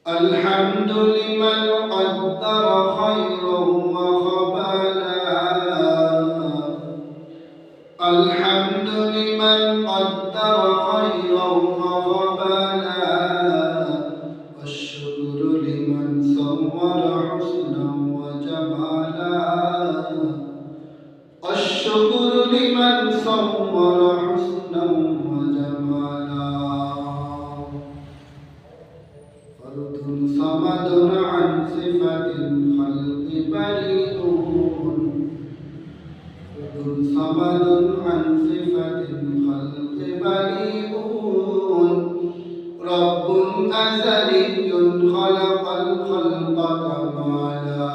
الحمد لمن قدر خيرا وخبالا. الحمد لمن قدر خيرا وخبالا. والشكر لمن صور حسنا وجمالا. والشكر لمن صور حسنا وجمالا. فرد صمد عن صفة الخلق بريء. فرد صمد عن صفة الخلق بريء. رب أزلي خلق الخلق كمالا.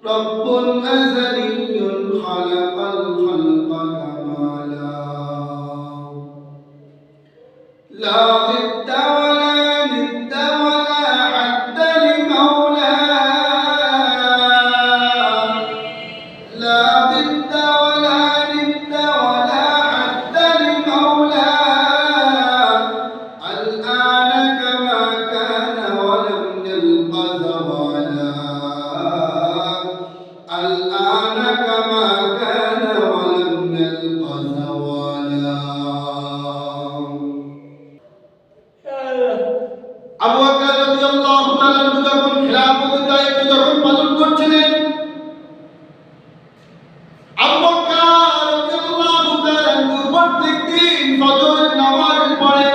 رب أزلي خلق الخلق كمالا. لا ضد ولا ند ولا حد لمولاه. لا ضد ولا ند ولا حد لمولاه. الآن كما كان ولم يلق زوالا. الآن كما كان ولم يلق زوالا. আবু বকর রাদিয়াল্লাহু তাআলা যখন খিলাফতের দায়িত্ব যখন পালন করছিলেন, আবু বকর রাদিয়াল্লাহু তাআলা প্রত্যেকদিন ফজরের নামাজের পরে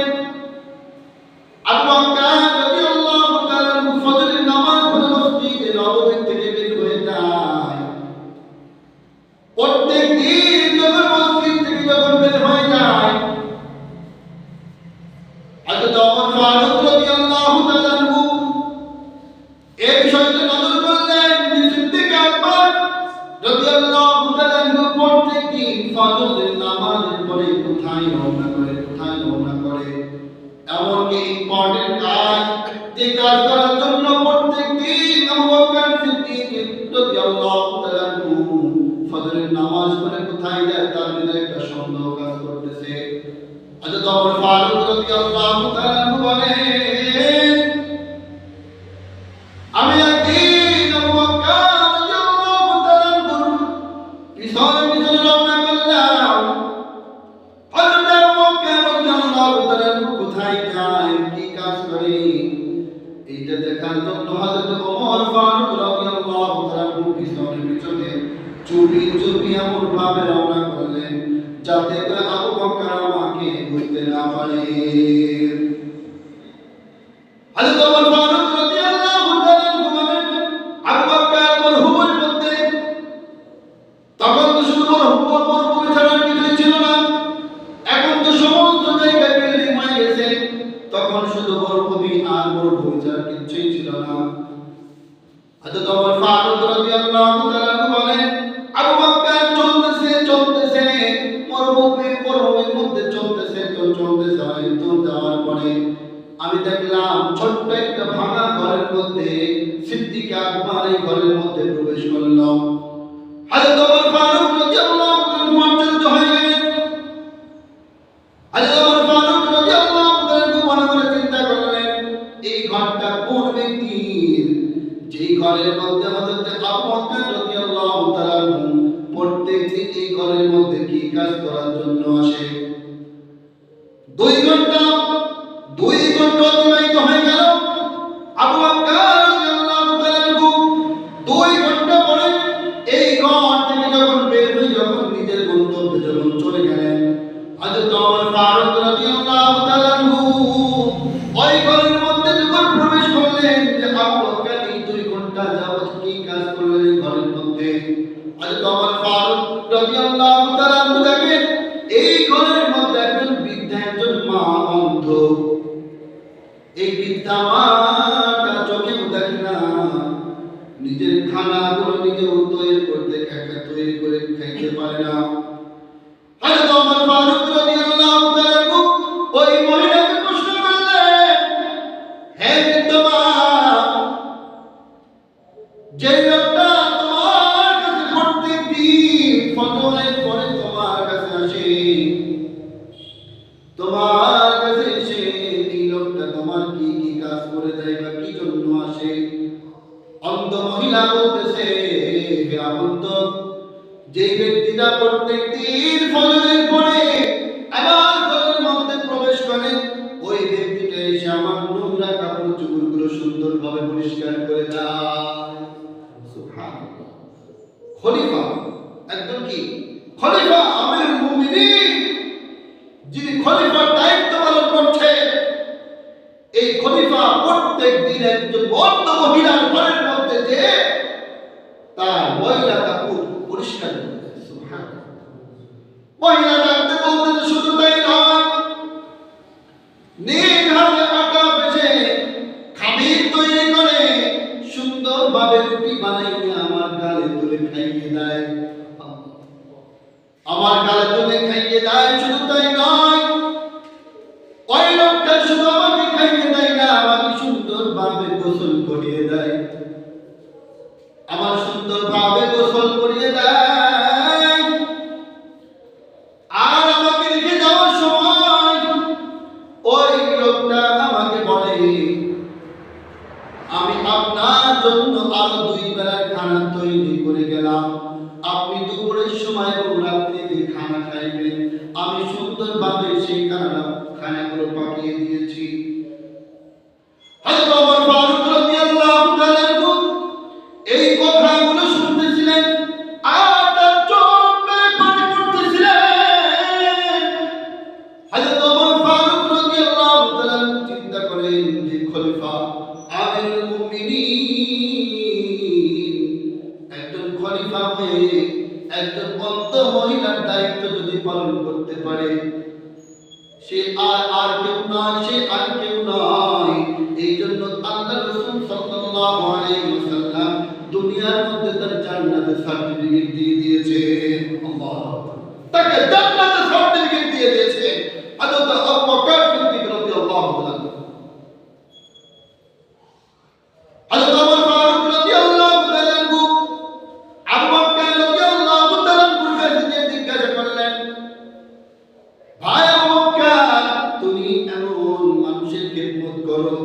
আবু বকর রাদিয়াল্লাহু তাআলা ফজরের নামাজ পড়ে মসজিদে নববী থেকে বের হয়ে যায়। প্রত্যেকদিন যখন মসজিদ থেকে যখন বের হয়ে যায়, হযরত ওমর ফারুক রাদিয়াল্লাহু তাআলা এই বিষয়টা নজর করলেন যে সিদ্দিক আকবর রাদিয়াল্লাহু তাআলা প্রত্যেকদিন ফজরের নামাজের পরে কোথায় রওনা করে। এমনকি ইম্পর্টেন্ট কাজ, যে কাজ করার জন্য প্রত্যেকদিন আবু বকর সিদ্দিক রাদিয়াল্লাহু তাআলা ফজরের নামাজ পড়ে কোথায় যায় তার ভিতরে একটা সন্দেহ কাজ করতেছে। হযরত ওমর ফারুক রাদিয়াল্লাহু তাআলা বলেন, আমি একদিন আবু বকর রাদিয়াল্লাহু তাআলা পিছনে রওনা করলাম। হযরত আবু বকর রাদিয়াল্লাহু তাআলা কোথায় যায়, কি কাজ করে, এইটা দেখার জন্য হযরত ওমর ফারুক রাদিয়াল্লাহু তাআলা পিছনে চুপি এমন ভাবে রওনা করলেন যাতে করে আবু বকর আমাকে বুঝতে না পারে। হযরত ওমর ফারুক রাদিয়াল্লাহু তাআলা বলেন, আবু বকর মরহুমের মধ্যে তখন তো শুধু মরহুম ছাড়া কিছুই ছিল না। এখন তো সমস্ত জায়গায় বিল্ডিং হয়ে গেছে। তখন শুধু মরুভূমি আর মরুভূমি ছাড়া কিছুই ছিল না। হযরত ওমর ফারুক রাদিয়াল্লাহু তাআলা বলেন, আবু বকর চলতেছে মরুভূমির মধ্যে চলতেছে যাওয়ার পরে আমি দেখলাম ছোট্ট একটা ভাঙা ঘরের মধ্যে সিদ্দিক আকবর এই ঘরের মধ্যে প্রবেশ করলো। হযরত ওমর ফারুক রাদিয়াল্লাহু তাআলা মর্যাদিত হয়ে গেলেন। হযরত ওমর ফারুক রাদিয়াল্লাহু তাআলা মনে করে চিন্তা করলেন, এই ঘরটা কোন ব্যক্তির, যেই ঘরের মধ্যে হযরত আবু বকর রাদিয়াল্লাহু তাআলা প্রত্যেকদিন এই ঘরের মধ্যে কি কাজ করার জন্য আসে। 2 ঘন্টা অতিবাহিত হয়ে গেল। আবু বকর রাদিয়াল্লাহু তাআলা 2 ঘন্টা পরে এই ঘর থেকে যখন বের হয়ে যখন নিজের গন্তব্যে যখন চলে গেলেন, হযরত ওমর ফারুক রাদিয়াল্লাহু তাআলা ওই ঘরের মধ্যে যখন প্রবেশ করলেন, যে আবু বকর এই 2 ঘন্টা যাবত কি কাজ করলেন এই ঘরের মধ্যে। হযরত ওমর ফারুক রাদিয়াল্লাহু তাআলা দেখেন এই ঘরের মধ্যে একজন বৃদ্ধা, একজন মা অন্ধ। এই বৃদ্ধা মাটা চোখেও দেখে না, নিজের খানাগুলো নিজেও তৈরি করে খাইতে পারে না। হযরত ওমর ফারুক রাদিয়াল্লাহু তাআলা ওই মহিলাকে প্রশ্ন করলেন, হে বৃদ্ধ মা, যে লোকটা তোমার কাছে প্রত্যেকদিন ফজরের পরে তোমার কাছে আসে, তোমার কাছে এসে গুলো সুন্দরভাবে পরিষ্কার করে দেয়। সুবহানাল্লাহ। খলিফা একজন কি? খলিফা আমিরুল মুমিনিন, যিনি খলিফার দায়িত্ব পালন করছে। এই খলিফা প্রত্যেক দিন একজন বদ্ধ মহিলার ঘরের মধ্যে যে তার মহিলা কাপড় পরিষ্কার করে দেয়। সুবহানাল্লাহ। মহিলা ডাকতে বলতে শুধু তাই নয়, নিজ হাতে আটা পেঁচে খামির তৈরি করে সুন্দরভাবে রুটি বানাইয়া আমার গালে তুলে খাইয়ে দেয়। আমার গালে তুলে খাইয়ে দেয়। শুধু তাই নয়, ওই লোকটা শুধু আমাকে খাইয়ে দেয় না, আমাকে সুন্দরভাবে গোসল করিয়ে দেয়। আমার সুন্দরভাবে গোসল করিয়ে দেয়। আর আমাকে রেখে যাওয়ার সময় ওই লোকটা আমাকে বলে, আমি আপনার জন্য আরো 2 বেলার খানা তৈরি করে গেলাম, আপনি দুপুরের সময় এবং রাত্রিতে খানা খাইবেন। আমি সুন্দরভাবে সেই খানাগুলো পাঠিয়ে দিয়েছি। হযরত ওমর ফারুক রাদিয়াল্লাহু তাআলা এই কথাগুলো শুনতেছিলেন আর তার চোখ বেয়ে পানি পড়তেছিলেন। হযরত ওমর ফারুক রাদিয়াল্লাহু তাআলা চিন্তা করেন যে খলিফা আমিরুল মুমিনিন একজন খলিফা হয়ে একজন বদ্ধ মহিলার দায়িত্ব যদি পালন করতে পারে, সে আর কেউ নয়, সে আর কেউ নয়। এই জন্য আল্লাহ রাসূল সাল্লাল্লাহু আলাইহি ওয়াসাল্লাম দুনিয়ার মধ্যে তার জান্নাতের সার্টিফিকেট দিয়ে দিয়েছে। আল্লাহু আকবার। তাকে জান্নাতের সার্টিফিকেট দিয়ে দিয়েছে হযরত আবু বকর সিদ্দিক রাদিয়াল্লাহু তাআলা। হযরত ওমর ফারুক রাদিয়াল্লাহু তাআলা আবু বকর রাদিয়াল্লাহু তাআলা কাছে জিজ্ঞাসা করলেন, ভাই আবু বকর, তুমি এমন মানুষের খেদমত করো,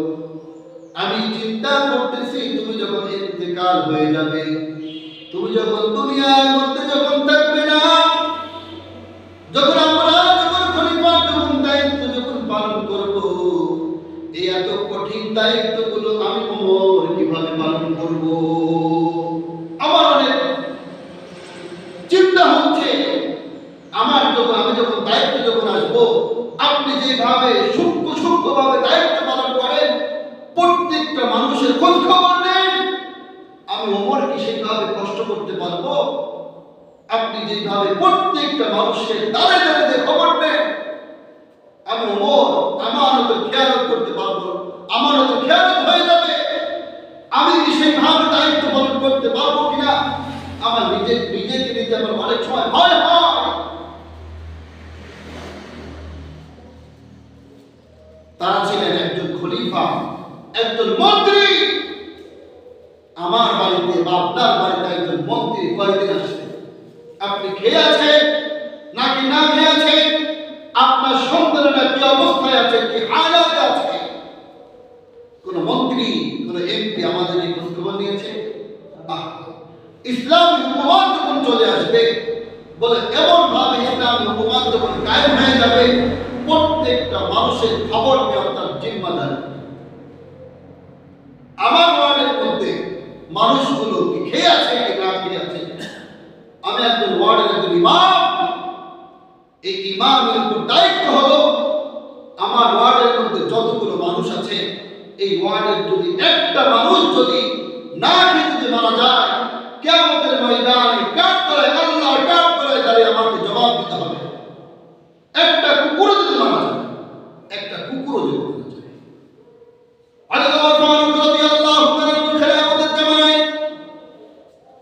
আমি চিন্তা করতেছি তুমি যখন ইন্তেকাল হয়ে যাবে, তুমি যখন দুনিয়ার মধ্যে যখন থাকবে না, যখন আমরা যখন খলিফার যখন দায়িত্ব যখন পালন করব, এই এত কঠিন দায়িত্বগুলো আমি ওমর কিভাবে পালন করব? আমার অনেক চিন্তা হচ্ছে। আমি যখন দায়িত্ব যখন আসবো, আপনি যেভাবে সূক্ষ্মভাবে দায়িত্ব পালন করেন, প্রত্যেকটা মানুষের খোঁজ খবর নেন, আমি ওমর কি সেইভাবে কষ্ট করতে পারবো? আপনি যেভাবে প্রত্যেকটা মানুষের দাঁড়ে দাঁড়িয়ে খবর নেন, আমি ওমর আমানত খেয়ালত করতে পারবো? আমানত খেয়ালত হয়ে যাবে। আমি কি সেইভাবে দায়িত্ব পালন করতে পারবো কিনা আমার নিজেকে নিতে আমার অনেক সময় ভয় হয়। তারা ছিলেন একজন খলিফা, একজন মন্ত্রী। আমার বাড়িতে বা আপনার বাড়িতে একজন মন্ত্রী কয়েকদিন আসছে, আপনি খেয়ে আছেন নাকি না খেয়ে আছেন, আপনার সন্তানেরা কি অবস্থায় আছে, কি হালাতে আছে, কোন মন্ত্রী কোন এমপি আমাদের এই খোঁজখবর নিয়েছে? ইসলামী হুকুমত যখন চলে আসবে, বলে এমন ভাবে ইসলামী হুকুমত যখন কায়েম হয়ে যাবে, প্রত্যেকটা মানুষের খবর নেওয়া তার জিম্মাদার। আমার ওয়ার্ডের মধ্যে মানুষগুলো কি খেয়ে আছে কি না খেয়ে আছে, আমি একজন ওয়ার্ডের একজন ইমাম, এই ইমামের উপর দায়িত্ব হলো আমার ওয়ার্ডের মধ্যে যতগুলো মানুষ আছে, এই ওয়ার্ডের যদি একটা মানুষ যদি না খেয়ে যদি মারা যায়, কিয়ামতের ময়দানে কাঠগড়ায় আল্লাহর কাঠগড়ায় দাঁড়িয়ে আমাকে জবাব দিতে হবে। একটা কুকুরও যদি মারা যায়, একটা কুকুরও যদি মারা যায়। হযরত ওমর ফারুক রাদিয়াল্লাহু তাআলা খেলাফতের জামানায়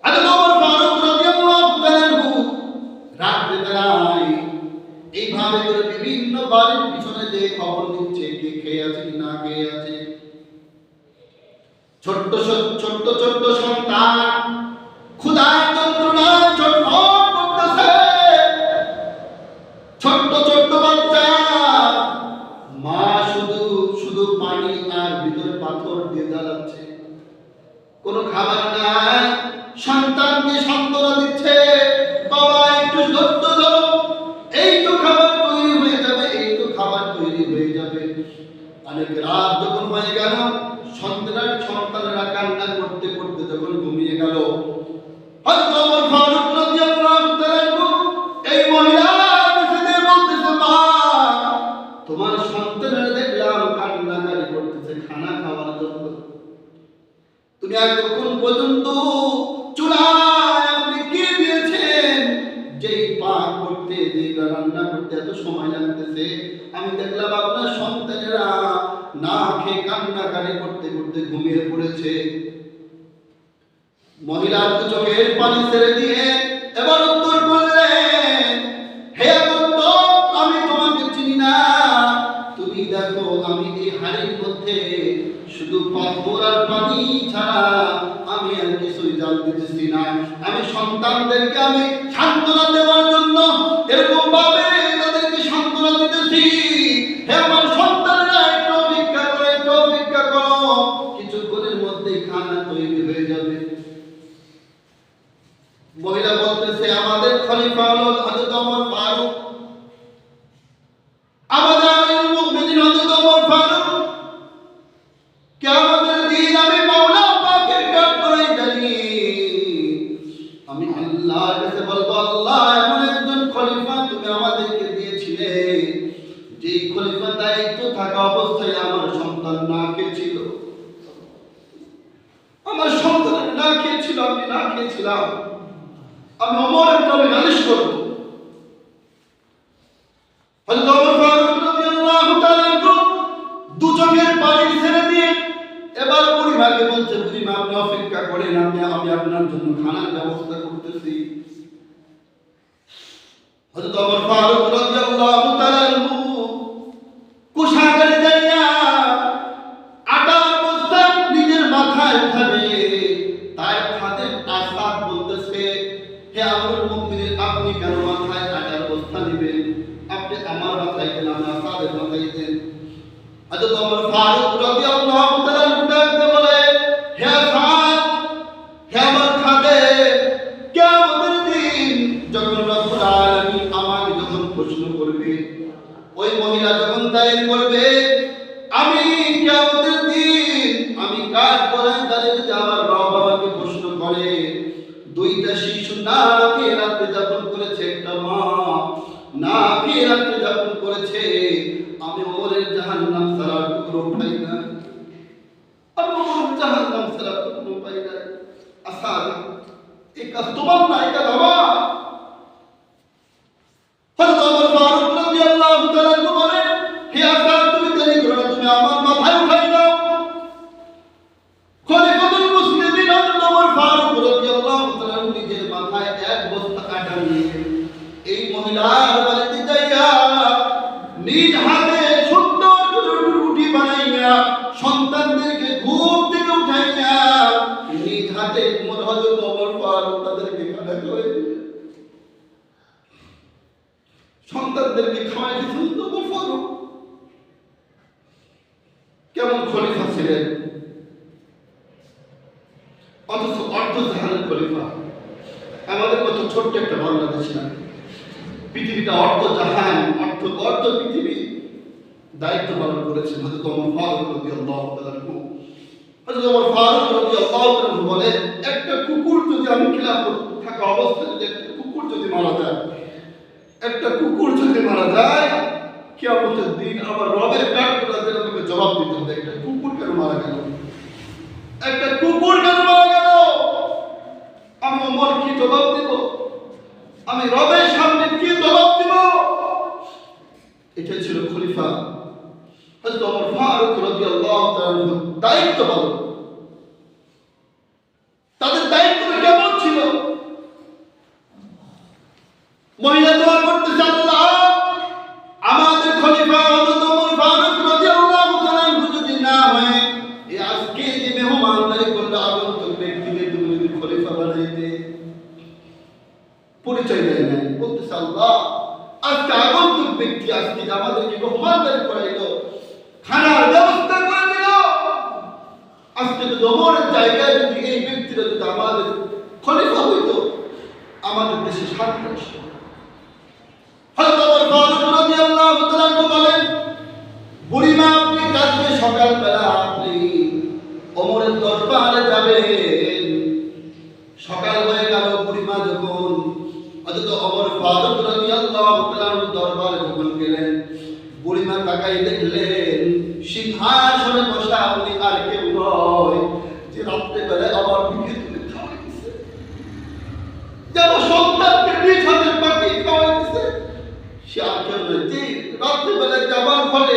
হযরত ওমর ফারুক রাদিয়াল্লাহু তাআলা রাত্রে বেলায় এইভাবে করে বিভিন্ন বাড়ির পিছনে যে খবর নিচ্ছে কে খেয়ে আছে কি না খেয়ে আছে। ছোট্ট ছোট্ট সন্তান ক্ষুধার যন্ত্রণায় ছটফট করতেছে, ছোট্ট বাচ্চা, মা শুধু পানি আর ভিতরে পাথর দিয়ে জ্বালাচ্ছে, কোনো খাবার নাই। সন্তানকে সান্ত্বনা দিচ্ছে, বাবা একটু ধৈর্য ধরো, এই তো খাবার তৈরি হয়ে যাবে, এই তো খাবার তৈরি হয়ে যাবে। অনেক রাত যখন হয়ে গেল, সন্তানেরা কান্না করতে করতে যখন ঘুমিয়ে গেল, হযরত ওমর ফারুক রাদিয়াল্লাহু তাআলা এই মহিলা এসে বলতেছে, মা, তোমার সন্তানেরা দেখলাম কান্নাকারি করতেছে খানা খাওয়ার জন্য। তুমি এতক্ষণ পর্যন্ত চুলায় আপনি কি দিয়েছেন? যেই পাক করতে, যেই রান্না করতে এত সময় লাগতেছে, আমি দেখলাম আপনার সন্তানেরা না খেয়ে কান্নাকারি করতে করতে ঘুমিয়ে পড়েছে। মহিলার চোখের পানি ছেড়ে দিয়ে এবার উত্তর করলেন, হে আগন্ত, আমি তোমাকে চিনি না। তুমি দেখো আমি এই হাড়ির মধ্যে শুধু পাথর আর পানি ছাড়া আমি আর কিছুই জাল দিতেছি না। আমি সন্তানদেরকে আমি সান্ত্বনা দেওয়ার জন্য এরকম ভাবে তাদেরকে সান্ত্বনা দিতেছি, হে আমার সন্তানেরা একটু অপেক্ষা করো, একটু অপেক্ষা করো, কিছুক্ষণের মধ্যেই খানা তৈরি হয়ে যাবে। মহিলা বলতেছে, আমাদের খলিফা হলো হযরত ওমর ফারুক, আমাদের আমিরুল মুমিনিন হযরত ওমর ফারুক। কিয়ামতের দিন আমি মাওলা পাকের কাঠগড়ায় দাঁড়িয়ে আমি আল্লাহর কাছে বলবো, আল্লাহ, এমন একজন খলিফা তুমি আমাদেরকে দিয়েছিলে, যেই খলিফা দায়িত্ব থাকা অবস্থায় আমার সন্তান না খেয়েছিল, আমার সন্তান না খেয়েছিল, আমি না খেয়েছিলাম, আমি ওমরের নামে নালিশ করব। হযরত ওমর ফারুক রাদিয়াল্লাহু তাআলা দু চোখের পানি ছেড়ে দিয়ে এবার বুড়িমাকে বলছে, বুড়িমা আপনি অপেক্ষা করেন, আমি আপনার জন্য খানার ব্যবস্থা করতেছি। হযরত ওমর ফারুক রাদিয়াল্লাহু তাআলা কোষাগারে যাইয়া আটার বস্তা নিজের মাথায় উঠাবে, তার খাদের আসাদ বলতেছে, হে আমিরুল মুমিনিন, আপনি কেন মাথায় আটার বস্তা নেবেন? আপনি আমার মাথায় কেন, আমি আসাদের মাথায় দেন। হযরত ওমর ফারুক রাদিয়াল্লাহু তাআলা ডাকতে বলে, হে আসাদ, হে আমার খাদে, কিয়ামতের দিন যখন রব্বুল আলামিন আমাকে যখন প্রশ্ন করবে, ওই মহিলা যখন দায়ের করবে, আমি কিয়ামতের দিন আমি কাঠ গড়ায় দাঁড়িয়ে আমার রব আমাকে প্রশ্ন করে, দুইটা শিশু না খেয়ে রাত্রে যাপন করেছে, একটা মা না খেয়ে রাত্রে যাপন করেছে, আমি ওমরের জাহান্নাম ছাড়া টুকরো পাই না, আমি ওমরের জাহান্নাম ছাড়া টুকরো পাই না। আসাদ, এই কাজ তোমার না, এটা আমার। হযরত ওমর ফারুক রাদিয়াল্লাহু তাআলা বলেন, হে আসাদ, তুমি দেরি করো না, তুমি আমার মাথায় উঠাই দাও। খলিফাতুল মুসলিমিন হযরত ওমর ফারুক রাদিয়াল্লাহু তাআলা নিজের মাথায় এক বস্তা আটা নিয়ে এই মহিলার বাড়িতে যাইয়া নিজ হাতে সুন্দর করে রুটি বানাইয়া সন্তানদেরকে ঘুম থেকে উঠাইয়া নিজ হাতে হযরত ওমর ফারুক তাদেরকে খানা খাওয়াই দিলেন, সন্তানদেরকে খাওয়াই দিয়েছেন ওমর ফারুক। কেমন খলিফা ছিলেন, অথচ অর্ধজাহানের খলিফা। আমাদের মতো ছোট্ট একটা বাংলাদেশ না, পৃথিবীটা অর্ধজাহান, অর্ধ পৃথিবী দায়িত্ব পালন করেছেন হযরত ওমর ফারুক রাদিয়াল্লাহু তাআলা। হযরত ওমর ফারুক রাদিয়াল্লাহু তাআলা বলেন, একটা কুকুর যদি আমি খিলাফত থাকা অবস্থায় যদি একটা কুকুর যদি মারা যায়, একটা কুকুর যদি মারা যায়, কিয়ামতের দিন আমার রবের কাঠগড়াতে আমাকে জবাব দিতে হবে, একটা কুকুর কেন মারা গেল, একটা কুকুর কেন মারা গেল, আমি ওমর কি জবাব দেব, আমি রবের সামনে কি জবাব দেব? এটা ছিল খলিফা হযরত ওমর ফারুক রাদিয়াল্লাহু তাআলা দায়িত্ব পালন। তাদের দায়িত্বটা কেমন ছিল? মহিলা দোয়া করতেছে, আল্লাহ, আমাদের খলিফা হযরত ওমর ফারুক রাদিয়াল্লাহু তাআলা যদি না হয়, এই আজকে যে মেহমানদারি করলো আগন্তুক ব্যক্তিদের তুমি যদি খলিফা বানাইতে, পরিচয় দেয় নাই, বলতেছে, আল্লাহ, আজকে আগন্তুক ব্যক্তি আজকে আমাদেরকে মেহমানদারি করাইলো, খানার ব্যবস্থা করে দিল, আজকে যদি ওমরের জায়গায় যদি এই ব্যক্তিরা যদি আমাদের খলিফা হইতো, আমাদের দেশে শান্তি আসতো। হযরত ওমর ফারুক রাদিয়াল্লাহু তাআলা বলেন, বুড়িমা আপনি কাজ যদি সকালবেলা আপনি ওমরের দরবারে যাবেন, সকাল হয়ে গেল, বুড়িমা যখন হযরত ওমর ফারুক রাদিয়াল্লাহু তাআলার দরবারে যখন গেলেন, বুড়িমা তাকাই দেখলেন সিংহাসনে বসা উনি আর কেউ নয়, যে রাত্রে বেলায় আবার বিয়ে তুলে খাওয়াইছে, যেন সন্তানকে নিজ হাতে পাঠিয়ে খাওয়াইছে, সে আর কেউ নয়, যে রাত্রে বেলায় যাবার ফলে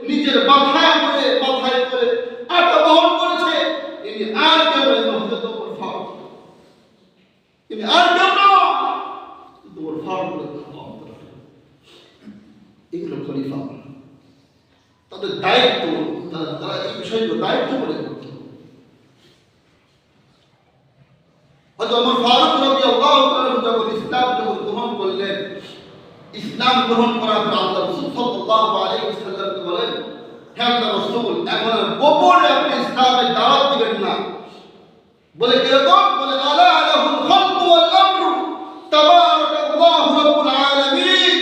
নিজের মাথায় করে আটা বহন করেছে, ইনি আর কেউ নয়, হযরত ওমর ফারুক। ইনি আর কেউ নয়, ওমর ফারুক রাদিয়াল্লাহু তাআলা। এগুলো খলিফা, তাদের দায়িত্ব, তারা এই বিষয়গুলো দায়িত্ব বলে করত। হযরত ওমর ফারুক রাদিয়াল্লাহু তাআলা যখন ইসলাম গ্রহণ করলেন, ইসলাম গ্রহণ করার পর আল্লাহ রাসূল সাল্লাল্লাহু আলাইহি ওয়াসাল্লামকে বলেন, হে আল্লাহর রাসূল, এখন গোপনে আপনি ইসলামের দাওয়াত দিবেন না। বলে কিরকম? বলে আলা লাহুল খালকু ওয়াল আমরু তাবারাকাল্লাহু রাব্বুল আলামিন।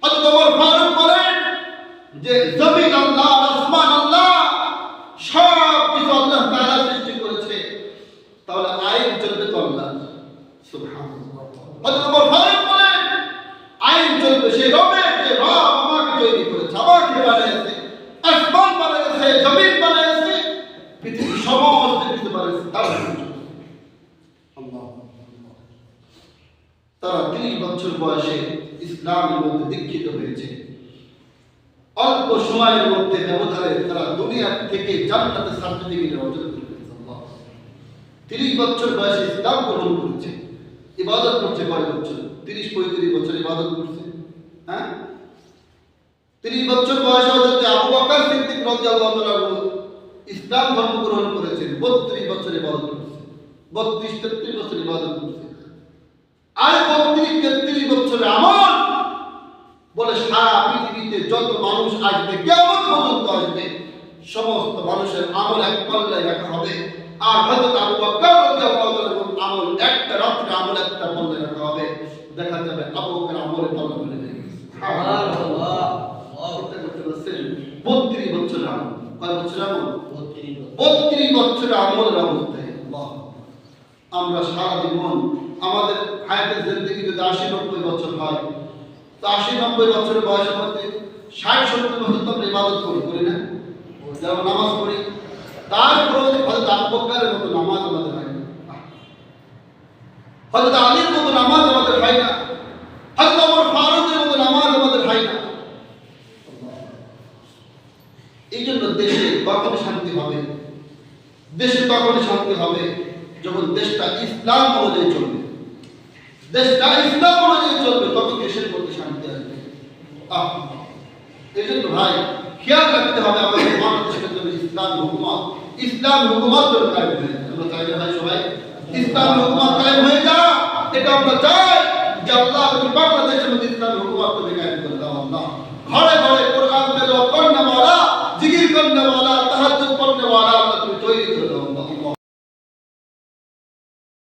হযরত ওমর ফারুক বলেন যে জমিন আল্লাহ, আসমান আল্লাহ, সব কিছু আল্লাহ তাআলা সৃষ্টি করেছে, তাহলে আইন চলবে তো আল্লাহ। সুবহানাল্লাহ। হযরত ওমর ফারুক বলেন আইন চলবে সেই রবের, যে রব আমাকে তৈরি করেছে, আমাকে বানিয়েছে, আসমান বানিয়েছে, জমিন বানিয়েছে, পৃথিবীর সমস্ত কিছু বানিয়েছে, তার তারা 30 বছর বয়সে ইসলামের মধ্যে দীক্ষিত হয়েছে। অল্প সময়ের মধ্যে ব্যবধানে তারা দুনিয়া থেকে জান্নাতের সার্টিফিকেট অর্জন করেছে। 30 বছর বয়সে ইসলাম গ্রহণ করেছে, ইবাদত করছে কয় বছর? 30-35 বছর ইবাদত করছে। হ্যাঁ, 30 বছর বয়সে হযরত আবু বকর সিদ্দিক রাদিয়াল্লাহু তাআলা ইসলাম ধর্ম গ্রহণ করেছেন, 32 বছর ইবাদত করেছে, 32-33 বছর ইবাদত করেছে। আর 32-33 বছরের আমল বলে সারা পৃথিবীতে যত মানুষ আসবে, কিয়ামত পর্যন্ত আসবে, সমস্ত মানুষের আমল এক পাল্লায় রাখা হবে। আর হযরত আবু বকর রাদিয়াল্লাহু তাআলার আমল একটা রাত্রে আমল একটা পাল্লায় রাখা হবে, দেখা যাবে আবু বকর আমলের পাল্লা ভরে যাবে। সুবহানাল্লাহ। করতে করতে বলছেন 32 বছর আমল। কয় বছর আমল? 32 বছর আমলের অবস্থায়। আল্লাহ, আমরা সারা জীবন আমাদের হায়াতের জিন্দেগি যদি 80-90 বছর হয়, তো 80-90 বছরের বয়সের মধ্যে 60-70 বছর তো আমরা ইবাদত করি না, যেমন নামাজ পড়ি, তারপরে হযরত আবু বকরের মতো নামাজ আমাদের হয় না, হযরত আলীর মতো নামাজ আমাদের হয় না, হযরত ওমর ফারুকের মতো নামাজ আমাদের হয় না। এই জন্য দেশে তখন শান্তি হবে, দেশে তখন শান্তি হবে যখন দেশটা ইসলাম অনুযায়ী চলবে। দেশটা ইসলাম অনুযায়ী চলবে, তখন দেশের মধ্যে শান্তি আসবে। এই জন্য ভাই খেয়াল রাখতে হবে আমাদের বাংলাদেশের জন্য ইসলাম হুকুমত, ইসলাম হুকুমত কায়েম হয়ে যায়। আমরা চাই ভাই সবাই ইসলাম হুকুমত কায়েম হয়ে যা, এটা আমরা চাই যে আল্লাহ বাংলাদেশের মধ্যে ইসলাম হুকুমত কায়েম করে দাও। আল্লাহ ঘরে ঘরে কোরআন তেলাওয়াত করনেওয়ালা, জিকির করনেওয়ালা